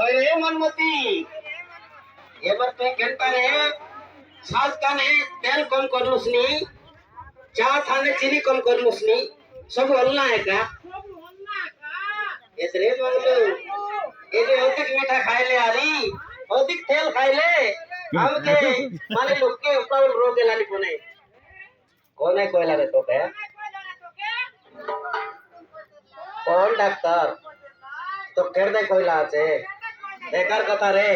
अरे मनमती एबार तो केनता रे सास काने तेल कम करलुसनी चा थाने चीनी कम करलुसनी सब हल्ला है का एतरे मंगलू ए जे अधिक मीठा खाइले आरी अधिक तेल खाइले हमके माने लोग के ऊपर रोग देलानी कोने कोने कोयला रे तो के कौन डॉक्टर तो केर दे कोयला আছে बेकार कथा रे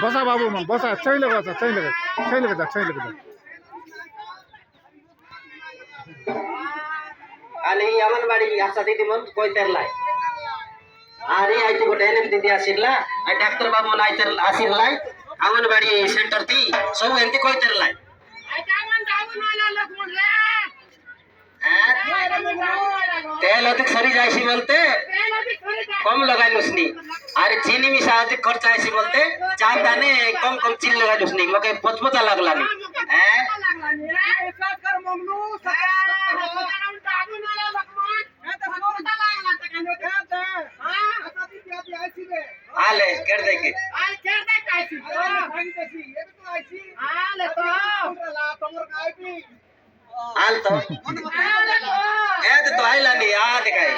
बसा बाबू मन बसा छैन बसा छैन बसा आणि अंगणवाडी आशा दीदी मन कोई तेरलाय अरे आयती गोटे एनएम दीदी आसिरला आ डॉक्टर बाबू मन आइतर आसिरलाय अंगणवाडी सेंटर थी सब एंती कोई तेरलाय तेल अधिक सरी जायसी बोलते कम लगाई लुसनी अरे चीनी मिसा अधिक खर्च आयसी बोलते चार दाने कम कम चीनी लगाई लुसनी मके पचपचा लागला नी आले कर दे के आल तो तो आइला नी आ दिखाई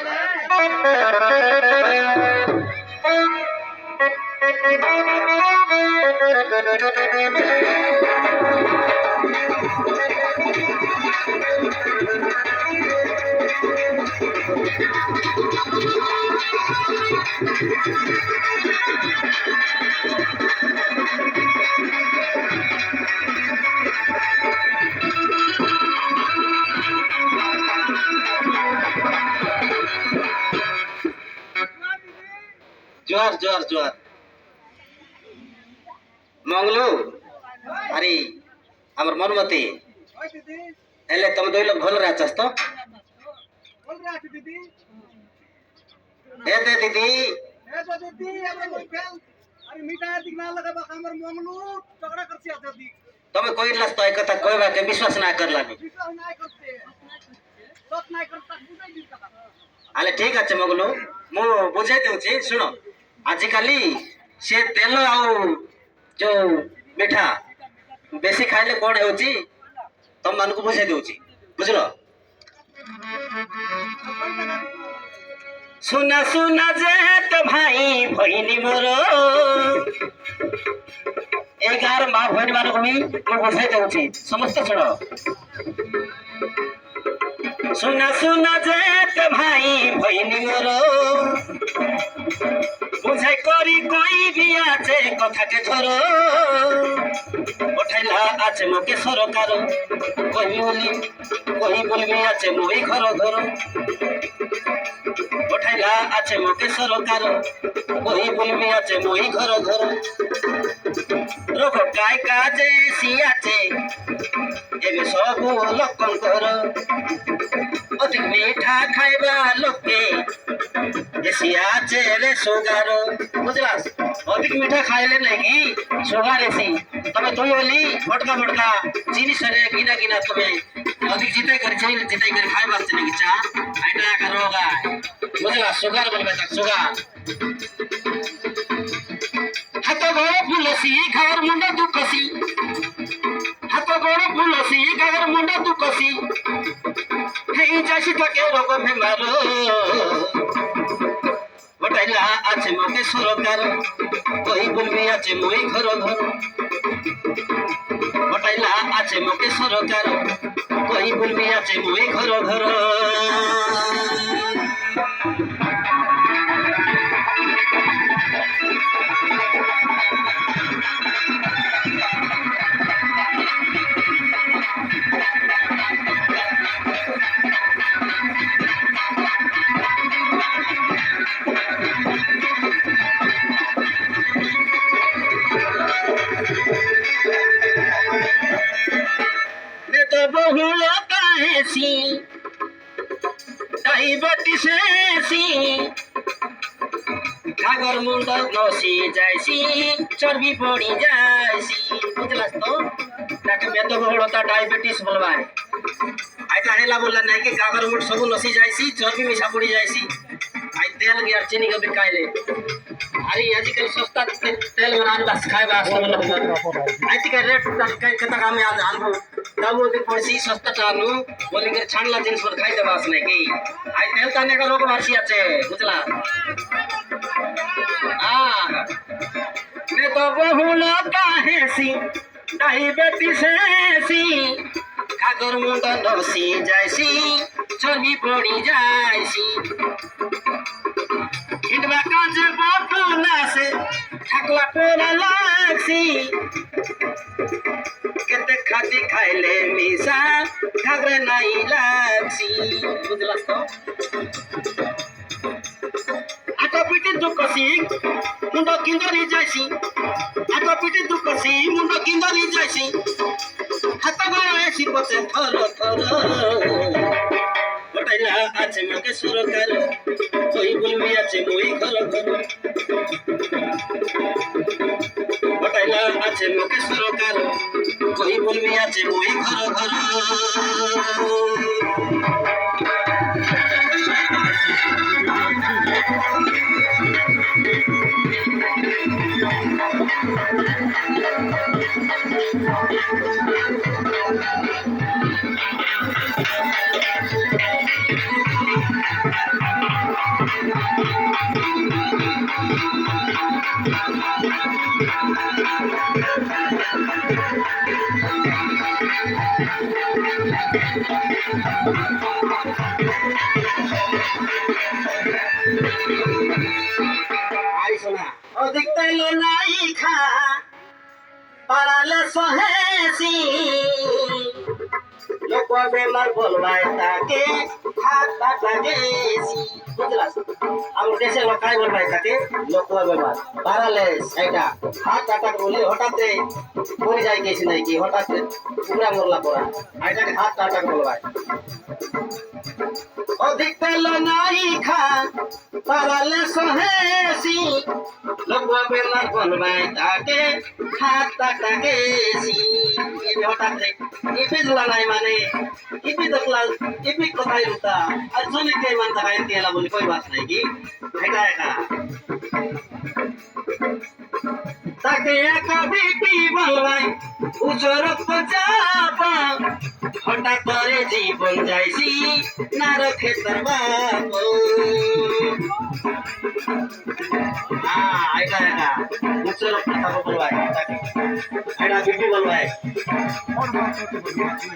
जोर जोर जोर मंगलू अरे हमर मनमती एले तुम दो लोग भल रहा तो ए दे दीदी अरे मीठा दिखना लगा बा हमर मंगलू झगड़ा करसी आते दी तमे कोई लास तो कथा कोई बा के विश्वास ना करला नी विश्वास नाही करते सत नाही करता बुझाई दी का आले ठीक আছে मंगलू मु बुझाई देउची सुनो आजिकाली से तेल आउ जो मीठा बेसी खाइले कोन हेउची तुम मन को बुझाई देउची बुझलो सुना सुना जेत भाई भइनी मोरो एगार मा भइनी मान को भी मु बुझाई देउची समस्त सुनो सुना सुना जेत भाई भइनी मोरो बुझाई करी कोई भी आछे कथा के धरो उठाइला आछे मके सरकार कोई बोलबी आछे मोई घर धरो उठाइला आछे मके सरकार कोई बोलबी आछे मोई घर धरो रोग काय काजे सियाचे एबे सब लोकंकर अधिक मीठा खाइबा लोके एसियाचे रे सुगार बुझलास अधिक मीठा खाइले नहीं सुगार एसी तमे तुई बोली फटका फटका चीनी सरे गिना गिना तमे अधिक जिते कर चाहिए जिते कर खाइ वास्ते नहीं चा आइटा का रोगा बुझला सुगार बोलबे तक सुगार हाथ गोड़ फुलसी घर मुंडा दुखसी हाथ गोड़ फुलसी घर मुंडा दुखसी हे जासी तके रोग बेमारो बटाइला आछे मके सरकार कोई बोलबी आछे मोई घर घर बटाइला आछे मके सरकार कोई बोलबी आछे मोई घर घर डायबिटीज घागर मुंडा नसी जायसी चर्बी पड़ी जायसी बुझलास तो ताके बेतो बड़ता डायबिटीज बोलबा आई एका हेला बोलला नहीं कि कागर मुठ सब नसी जायसी चर्बी मिसा पड़ी जायसी आई तेल गया चीनी का बिकाइले अरे आजकल सस्ता तेल बनाने बस खाए बस आई ती का रेट कता काम में आज आलबो तब वो दिन पड़सी सस्ता चालू बोली कर छानला जिनिस पर खाई दे बस नहीं कि आई तेल ताने का लोग वारसी आछे बुझला हां मैं तो बहुला काहेसी डायबिटीज सी कागर मुंडा नसी जायसी चर्बी पड़ी जायसी हिंडवा काजे बाटला से ठाकला पोरा लागसी केते खाती खाइले मिसा घागरे नहीं लागसी बुझलास तो आटा पिटी दुखसी मुंडा किंदरी जायसी आटा पिटी दुखसी मुंडा किंदरी जायसी हाथ गोड़ ऐसी पचे थर थर बटाइला आछे मके सरकार कोई बोलमी आछे मोई घर घर बटाइला आछे मके सरकार कोई बोलमी आछे मोई घर घर आई सुना अधिक तेल नहीं खा पाराले सहेसी लोक बेमार बोलवाय ताके हाथ काटा गेसी बुझलास हम देशे लोकाय बोलवाय ताके लोक बेमार पाराले एटा हाथ काटा बोले हठाते मरि जाय गेसी नहीं कि हठाते पूरा मरला पड़ा आइटा के हाथ काटा बोलवाय अधिक तेल नहीं खा पाराले सहेसी लोक बेमार बोलवाय ताके हाथ काटा गेसी ये हठाते ये बिजला नहीं माने इपी दखला इपी कथाई रुता अजून काही म्हणता काय त्याला बोली कोई बात नाही की ऐका ऐका ताके एका बीपी बोलवाय उच्च रक्तचाप हटा करे जीवन जायसी ना रखे तर बाप ऐका ऐका उच्च रक्तचाप बोलवाय ऐका बीपी बोलवाय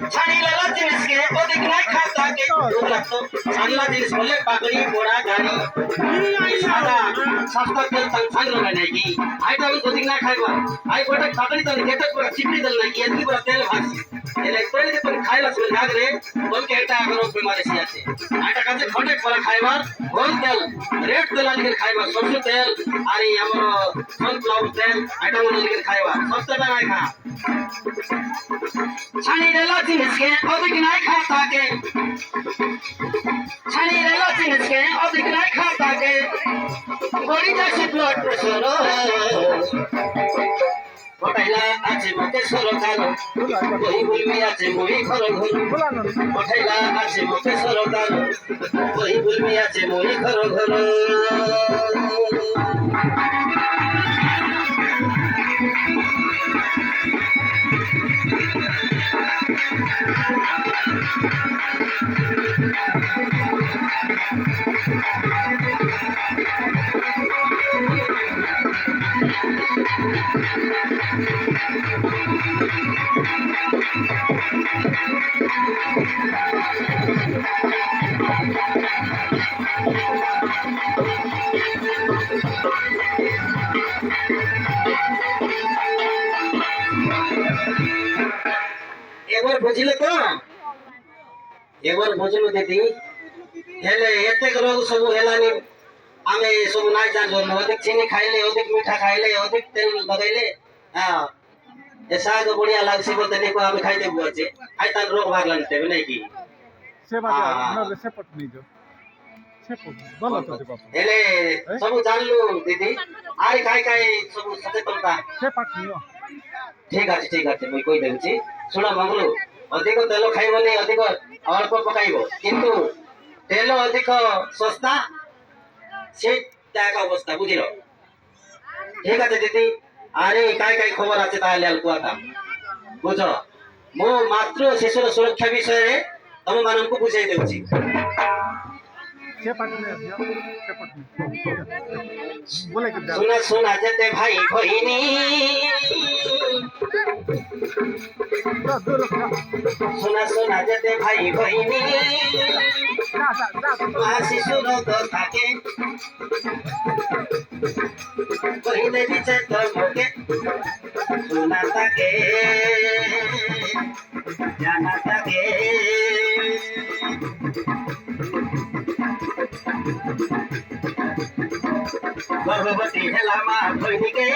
छानीला जिनिस के अधिक नहीं खाता के लोग लगतो छानीला जिनिस बोले पाकड़ी बोरा गाड़ी सादा सस्ता तेल तंग सांग लगा नहीं की आई तो अधिक नहीं खाएगा आई बोले पाकड़ी तो घेतक पूरा चिपड़ी दल नहीं की इतनी पूरा तेल भासी એટલે કોઈ રીતે પણ ખાઈલા છે જાગરે બોલ કે એટા આગળ બીમારી છે আছে આટા કાছে ખોટે પર ખાઈবার હોલ તેલ રેડ તેલ આલી ખાઈবার સરસુ તેલ આરી हमर सनफ्लावर तेल आटा आली खाइबा सस्ता नहीं खा छानी रेला जिनिस के अधिक नहीं खाता के छानी रेला जिनिस के अधिक नहीं खाता के बड़ी जैसे ब्लड प्रेशर पटाइला आछे मके सरकार कोई बोलमी आछे मोई घर घर पटाइला आछे मके सरकार कोई बोलमी आछे मोई घर घर একবার বুঝলে তো একবার বুঝলো দিদি হেলে এতে রোগ সব হেলানি আমি সব নাই জানলো অধিক চিনি খাইলে অধিক মিঠা খাইলে অধিক তেল লাগাইলে হ্যাঁ এ শাক বড়িয়া লাগছে বলতে দেখো আমি খাইতে বলছে আই তার রোগ ভাগলা নিতে হবে নাকি সেবা না সেপট নিજો সেপট বলো তো বাবা হেলে সব জানলো দিদি আরে খাই খাই সব সচেতনতা সেপট নিও ঠিক আছে মুই কই দেউছি শোনা মঙ্গলু ଅଧିକ ତେଲ ଖାଇବନି, ଅଧିକ ଅଳ୍ପ ପକାଇବ, କିନ୍ତୁ ତେଲ ଅଧିକ ଶସ୍ତା সেটা এক অবস্থা, বুঝিল? ঠিক আছে দিদি, আরে কাই কাই খবর আছে তাহলে আর কুয়াতা বুঝ, ମୁଁ ମାତୃ ଓ ଶିଶୁର ସୁରକ୍ଷା ବିଷୟରେ ତମ ମାନଙ୍କୁ ବୁଝାଇ ଦେଉଛି। ସେ ପାଟିରେ ଝିଅ ସେ ପଟନି ବୋଲେ କି ଶୁଣ ଶୁଣ ଯେତେ ଭାଇ ଭଇନି, ଶୁଣ ଶୁଣ ଯେତେ ଭାଇ ଭଇନି, ମା ଶିଶୁର କଥାକେ କହିଲେ ବି ସେ ତମକେ ଶୁଣା ତାକେ জানা তাকে। গর্ভবতী হেলা মা ভৈনিকে,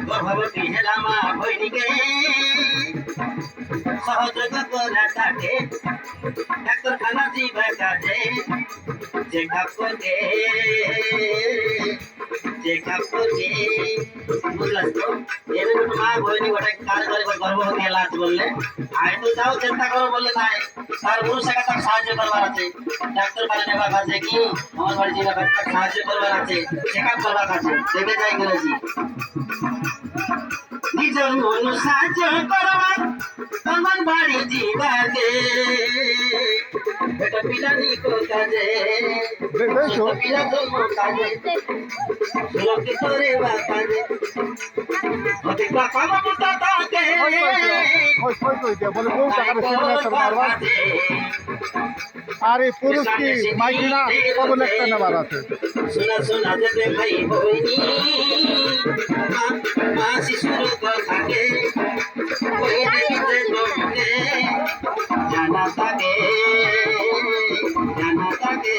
গর্ভবতী হেলা মা ভৈনিকে সহযোগ করা তাকে ডাক্তারখানা যাইবা কাজে, চেকআপ করতে চেকআপ করতে, বুঝলাস তো? এর মা ভৈনি গোটে কাজ করে গর্ভবতী হেলা আছে বললে আয় তো যাও চিন্তা করো বললে নাই, তার পুরুষ তাকে সাহায্য করবার আছে, ডাক্তারখানা নেবার কাছে কি আমার বাড়ি যাইবা কাছে সাহায্য করবার আছে, চেকআপ করবার আছে, দেখে যাই করেছি। নিজের মন সাহায্য করবার তোমার বাড়ি যাইবাকে, এটা পিলা নিকো কাজে, পিলা জন্ম কাজে, সুরক্ষিত রেবা কাজে, অধিক কাম মুটা তাকে কই দিয়া বলে বহু টাকা সিগনেচার মারবা, আর এই পুরুষ কি মাইকি না কবল একটা নেবার আছে। শোনা শোনা যেতে ভাই বইনি, মা শিশুর কথাকে কইতে দিতে তোমাকে, জানা তাকে জানা তাকে।